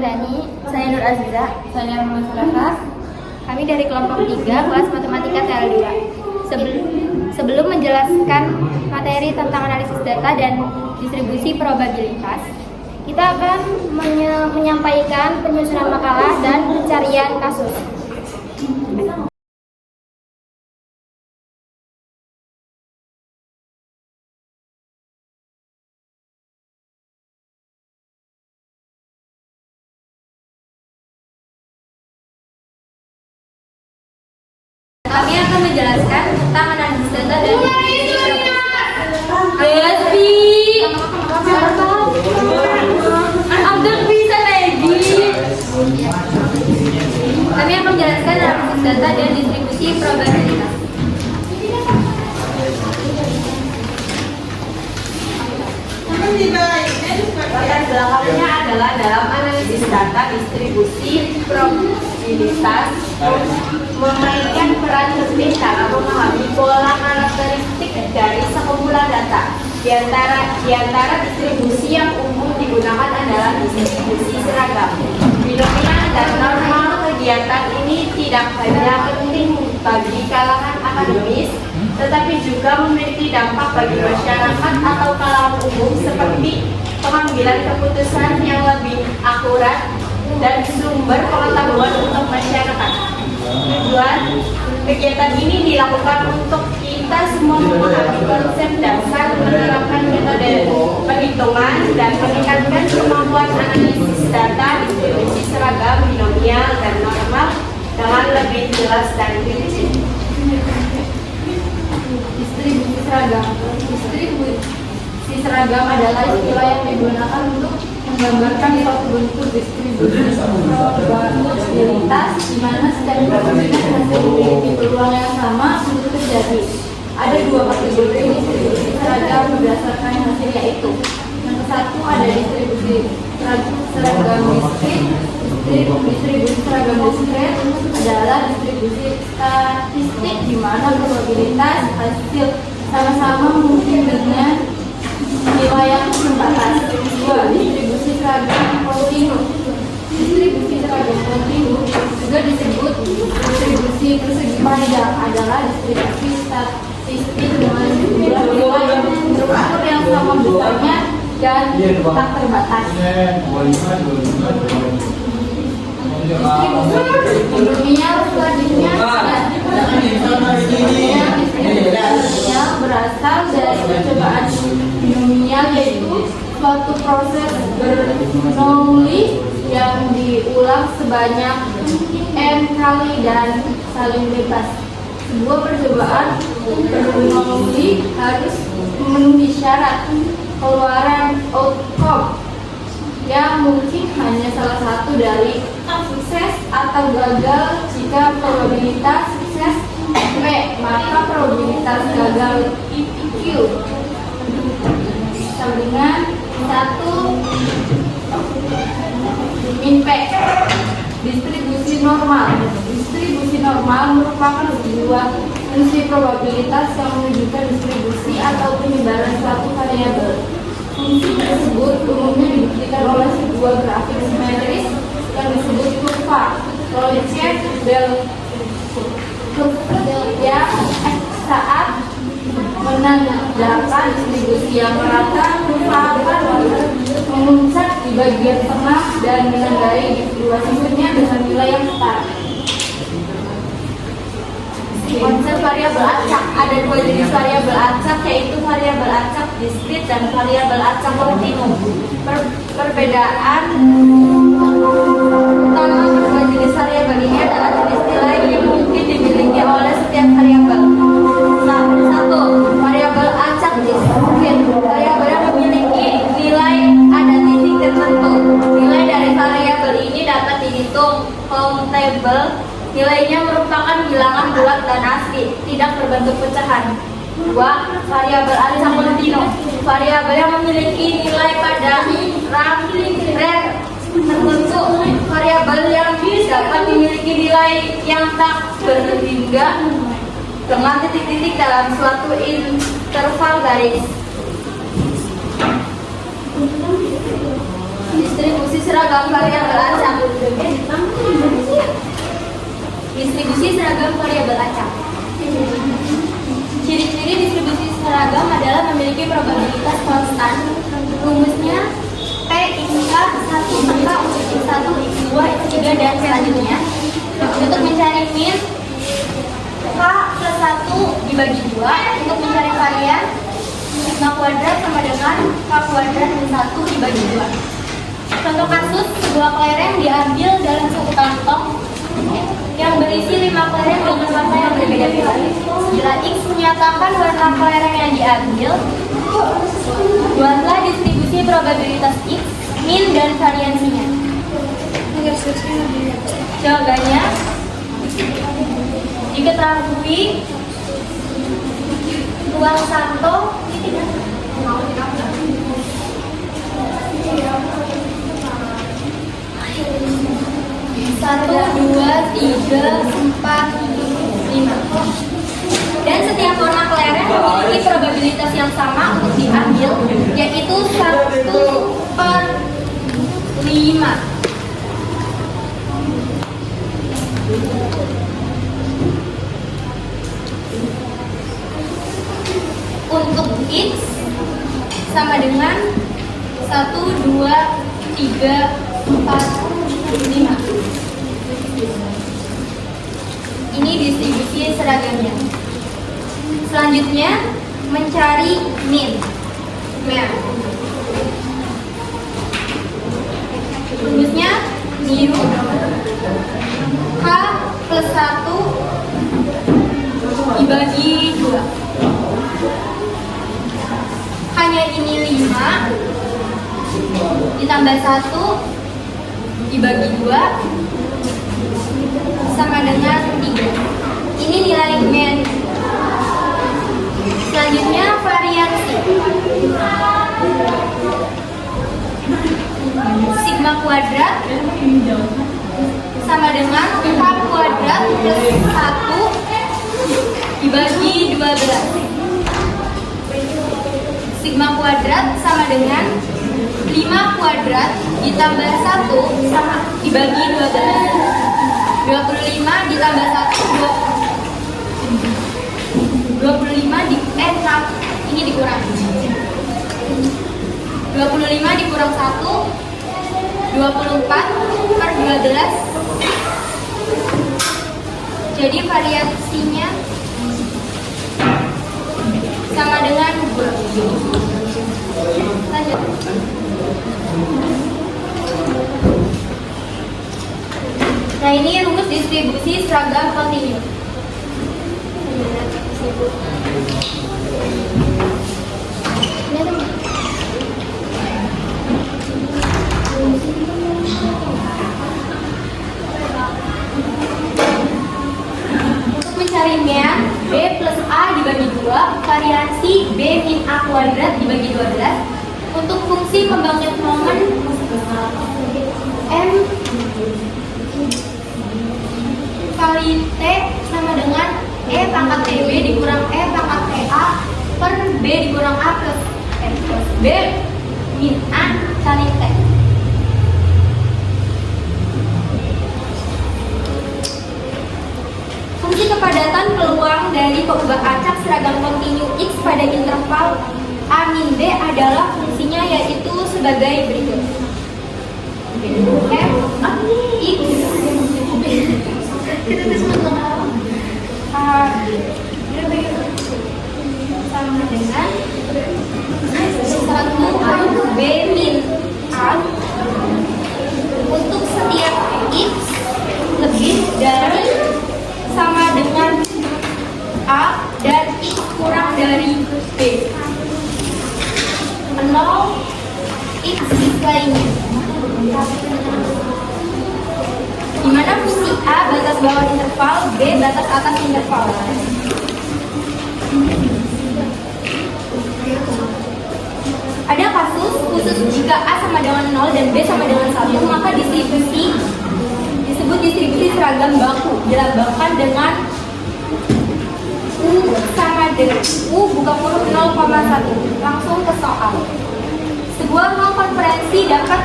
Dani, saya Nur Aziza, saya Muhammad Sulafas. Kami dari kelompok 3 kelas matematika TL2. Sebelum menjelaskan materi tentang analisis data dan distribusi probabilitas, kita akan menyampaikan penyusunan makalah dan pencarian kasus. Kami akan menjelaskan tentang analisis data dan distribusi Kami akan menjelaskan analisis data dan distribusi probabilitas. Latar belakangnya adalah dalam analisis data distribusi probabilitas memainkan peran penting dalam memahami pola karakteristik dari sekumpulan data. Di antara distribusi yang umum digunakan adalah distribusi seragam. Binomial dan normal kegiatan ini tidak hanya penting bagi kalangan akademis, tetapi juga memiliki dampak bagi masyarakat atau kalangan umum seperti pengambilan keputusan yang lebih akurat dan sumber pengetahuan untuk masyarakat. Tujuan kegiatan ini dilakukan untuk kita semua memahami konsep dasar, menerapkan metode perhitungan, dan meningkatkan kemampuan analisis data distribusi seragam, binomial, dan normal dengan lebih jelas dan rinci. Distribusi seragam. Distribusi seragam adalah istilah yang digunakan untuk menggambarkan suatu bentuk distribusi probabilitas di mana setiap probabilitas hasil memiliki peluang yang sama untuk terjadi. Ada dua kategori distribusi seragam berdasarkan hasil, yaitu yang satu ada distribusi seragam diskrit. Distribusi seragam diskrit adalah distribusi statistik di mana probabilitas hasil sama-sama mungkin dengan nilai yang terbatas. Dua, distribusi seragam kontinu. Distribusi seragam kontinu juga disebut distribusi persegi panjang, adalah distribusi statistik dengan jumlah nilai terukur yang sama besarnya dan tak terbatas. Binomial selanjutnya binomial berasal dari percobaan binomial, yaitu suatu proses bernoulih yang diulang sebanyak n kali dan saling bebas. Sebuah percobaan bernoulih harus memenuhi syarat keluaran outcome yang mungkin hanya salah satu dari sukses atau gagal. Jika probabilitas sukses P, maka probabilitas gagal Q sama dengan 1 min P. Distribusi normal. Distribusi normal merupakan sebuah fungsi probabilitas yang menunjukkan distribusi atau penyebaran suatu variabel. Fungsi tersebut umumnya dibuktikan oleh sebuah grafik simetris yang disebut kurva Lorentz-Bell yang saat menandakan distribusi yang merata. Kurva akan memuncak di bagian tengah dan menandai dua sisinya dengan nilai yang setara. Konsep variabel acak. Ada dua jenis variabel acak, yaitu variabel acak diskrit dan variabel acak kontinu. Perbedaan utama kedua jenis variabel ini adalah jenis nilai yang mungkin dimiliki oleh setiap variabel. Satu, variabel acak diskrit. Variabel yang memiliki nilai ada titik tertentu. Nilai dari variabel ini dapat dihitung countable. Nilainya merupakan bilangan bulat dan asli, tidak berbentuk pecahan. 2. Variabel acak kontinu. Variabel yang memiliki nilai pada range tertentu. Variabel yang dapat memiliki nilai yang tak berhingga dengan titik-titik dalam suatu interval garis. Distribusi seragam variabel acak. Distribusi seragam variabel acak. Ciri-ciri distribusi seragam adalah memiliki probabilitas konstan. Rumusnya P X K 1 K untuk X1, X2, X3 dan selanjutnya. Untuk mencari min K plus 1 dibagi 2. Untuk mencari varian sigma kuadrat sama dengan K kuadrat min 1 dibagi 2. Contoh kasus, sebuah kelereng diambil dalam satu kantong yang berisi 5 kelereng dengan warna yang berbeda-beda. Bila X menyatakan warna kelereng yang diambil, buatlah distribusi probabilitas X, min dan variansinya. Jawabannya diketahui ruang Santo satu, dua, tiga, empat, lima. Dan setiap warna kelereng memiliki probabilitas yang sama untuk diambil, yaitu 1/5. Untuk X sama dengan 1, 2, 3, 4, 5. Ini distribusi seragamnya. Selanjutnya mencari min. Rumusnya mu K plus 1 dibagi 2. Hanya ini 5 ditambah 1 dibagi 2 sama dengan 3. Ini nilai min. Selanjutnya variansi. Sigma kuadrat sama dengan K kuadrat plus 1 dibagi 12. Sigma kuadrat sama dengan 5 kuadrat ditambah 1 sama dibagi 12. 25 ditambah 1 25 di ini dikurang 25 dikurang 1 24/12. Jadi variasinya sama dengan 2. Lanjut. Nah, ini rumus distribusi seragam kontinu. Untuk mencarinya, B plus A dibagi 2, variansi B min A kuadrat dibagi 12. Untuk fungsi pembangkit momen M kali T sama dengan E pangkat TB dikurang E pangkat TA per B dikurang A plus B min A kali T. Fungsi kepadatan peluang dari pengubah acak seragam kontinu X pada interval A min B adalah fungsinya yaitu sebagai berikut. F X A sama dengan 1 B min A untuk setiap X lebih dari sama dengan A dan X kurang dari B. 0 X lainnya. Di mana fungsi A batas bawah interval, B batas atas interval. Ada kasus khusus jika A sama dengan 0 dan B sama dengan 1, maka distribusi disebut distribusi seragam baku dilambangkan dengan U sama dengan U buka kurung 0,1. Langsung ke soal. Sebuah hal konferensi dapat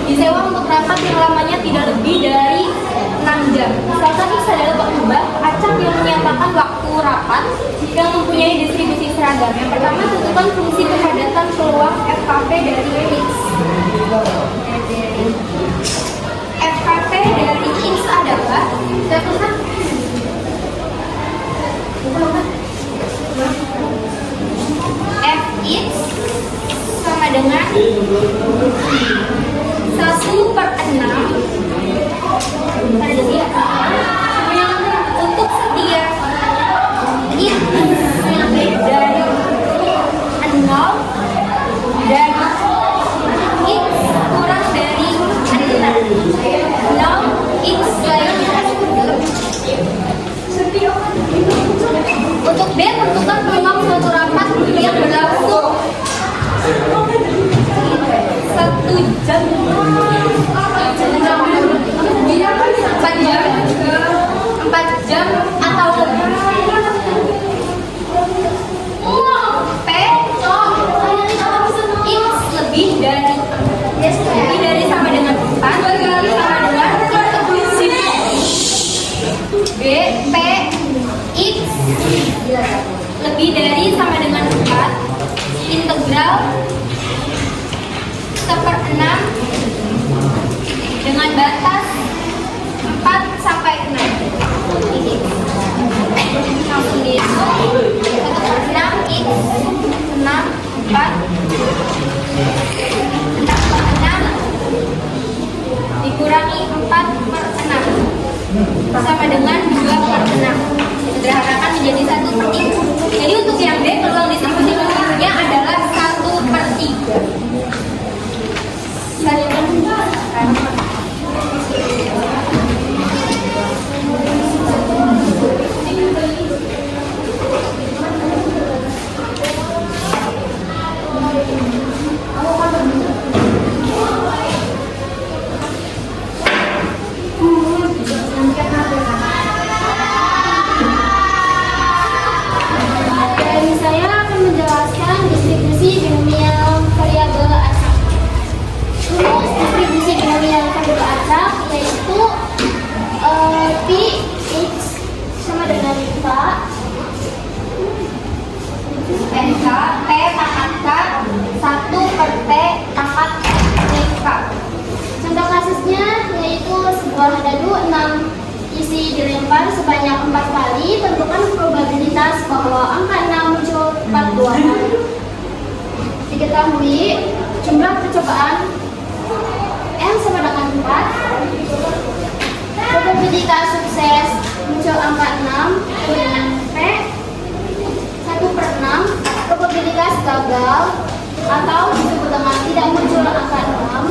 disewa untuk rapat yang lamanya tidak lebih dari 6 jam. Misalkan X adalah pengubah acak yang menyatakan waktu rapat yang mempunyai distribusi seragam. Yang pertama, tentukan fungsi kepadatan peluang FKP dari X. FKP dari X adalah Fx sama dengan 1/6 untuk setiap X lebih dari 0 dan X kurang dari 0 X lainnya. Untuk B, tentukan peluang suatu rapat yang berlangsung 1 jam, 4 jam atau lebih. P, X lebih dari sama dengan 4 sama dengan B, P, X lebih dari sama dengan 4 integral 1/6 dengan batas 4 sampai 6. Ini langsung dihitung 1/6 X 6 4 6/6 dikurangi 4/6 sama dengan 2/6. Sederhanakan menjadi 1/3. Jadi untuk yang D, peluang distribusi fungsinya adalah 1/3. Saya akan menjelaskan distribusi binomial variabel acak. Rumus distribusi binomial variabel acak yaitu P X sama dengan K NK P pangkat K 1/P pangkat K. Contoh kasusnya yaitu sebuah dadu 6 isi dilempar sebanyak 4 kali. Tentukan probabilitas bahwa angka 6 muncul 42 kali. Diketahui jumlah percobaan M sama dengan 4. Probabilitas sukses muncul angka 6 dengan P 1/6. Probabilitas gagal atau disebut dengan tidak muncul angka 6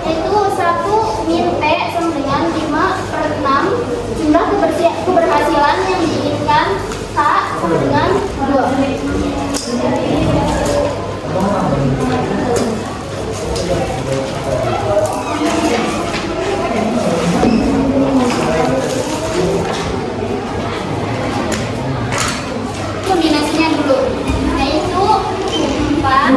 yaitu 1 min P sama dengan 5/6. Jumlah keberhasilan yang diinginkan K sama dengan 2. Kombinasinya dulu yaitu 4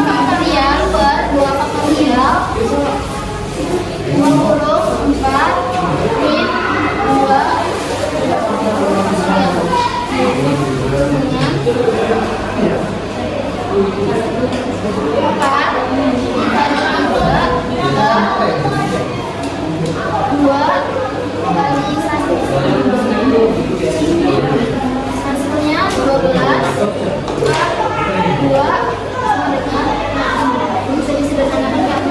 faktorial per 2 faktorial 24 min 2 hasilnya 12 2 bisa disederhanakan kan?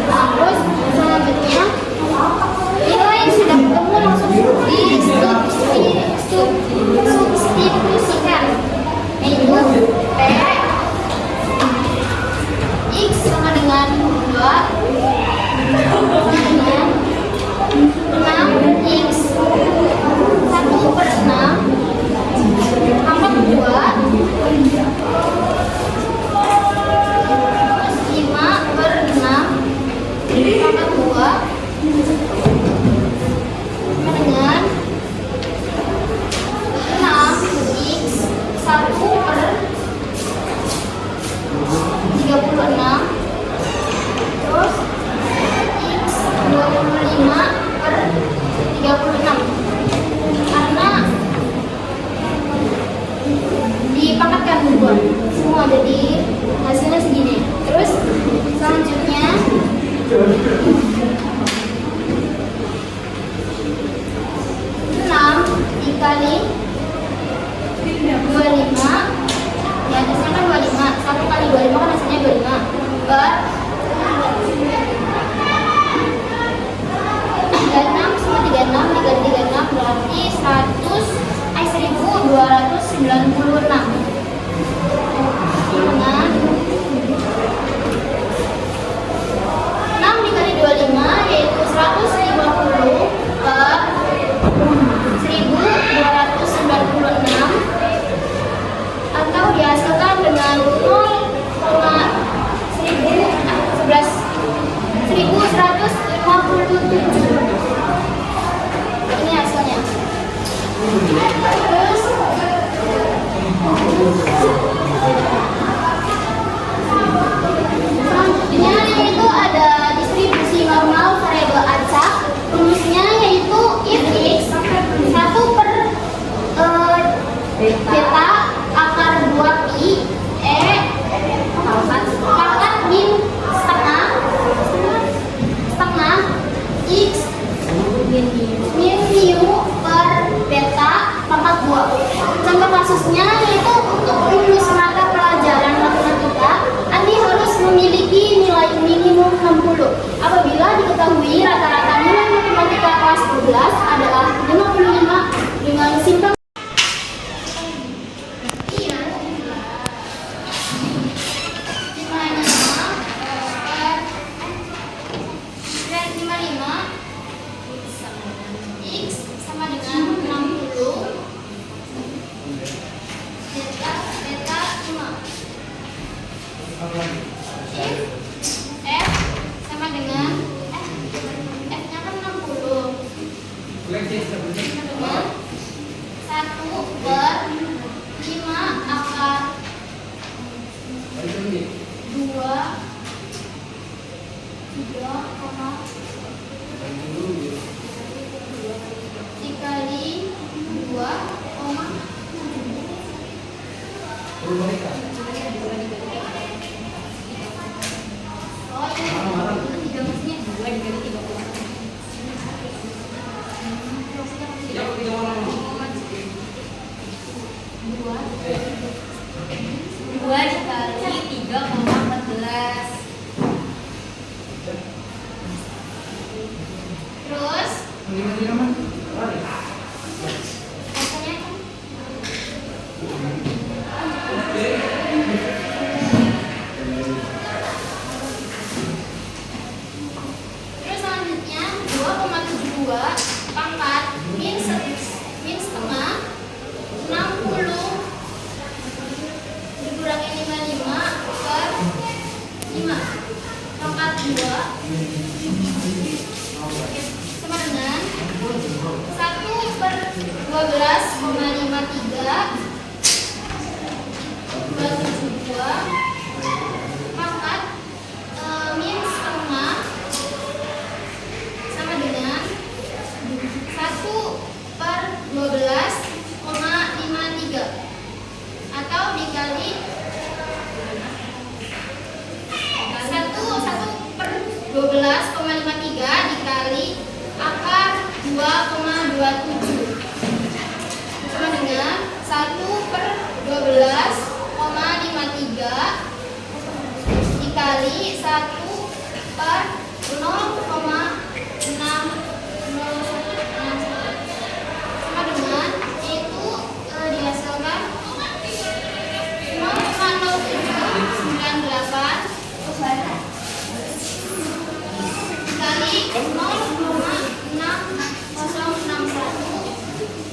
Terus selanjutnya nilai yang sudah ketemu langsung substitusikan yaitu P X sama dengan 2 dengan 6X 1/6 pangkat 2 Enam dikali 25, di atasnya kan 25, 1 kali 25 kan hasilnya 25 per 36 sama 36 dikali 36 berarti 1296 dengan 6 dikali 25 yaitu 150 per 1296 atau dihasilkan dengan 1157. Ini hasilnya. Terus selanjutnya yaitu ada distribusi normal variabel acak. Rumusnya yaitu if x 1 per beta akar 2pi pangkat min setengah x min mu per beta pangkat 2. Contoh kasusnya yaitu untuk lulus mata pelajaran matematika Andi harus memiliki nilai minimum 60 apabila diketahui rata-rata nilai matematika kelas 12 adalah 55 dengan simpel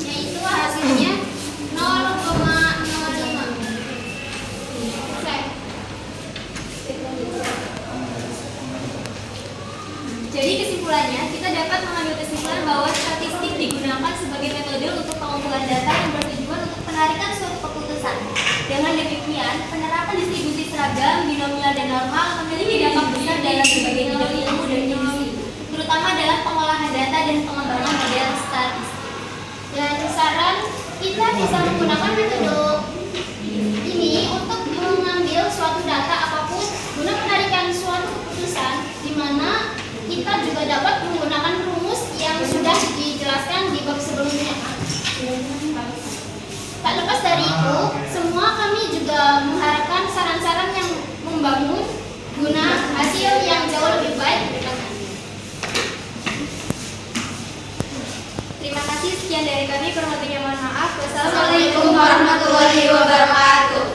yaitu hasilnya 0,05. Jadi kesimpulannya, kita dapat mengambil kesimpulan bahwa statistik digunakan sebagai metode untuk pengumpulan data yang bertujuan untuk penarikan suatu keputusan. Dengan demikian, penerapan distribusi seragam, binomial, dan normal memiliki dampak besar dalam berbagai bidang ilmu dan industri, terutama dalam pengolahan data dan pengembangan model statistik. Dan saran, kita bisa menggunakan metode ini untuk mengambil suatu data apapun guna penarikan suatu keputusan di mana kasih. Sekian dari kami. Kurang lebihnya mohon maaf. Wassalamualaikum Assalamualaikum warahmatullahi wabarakatuh.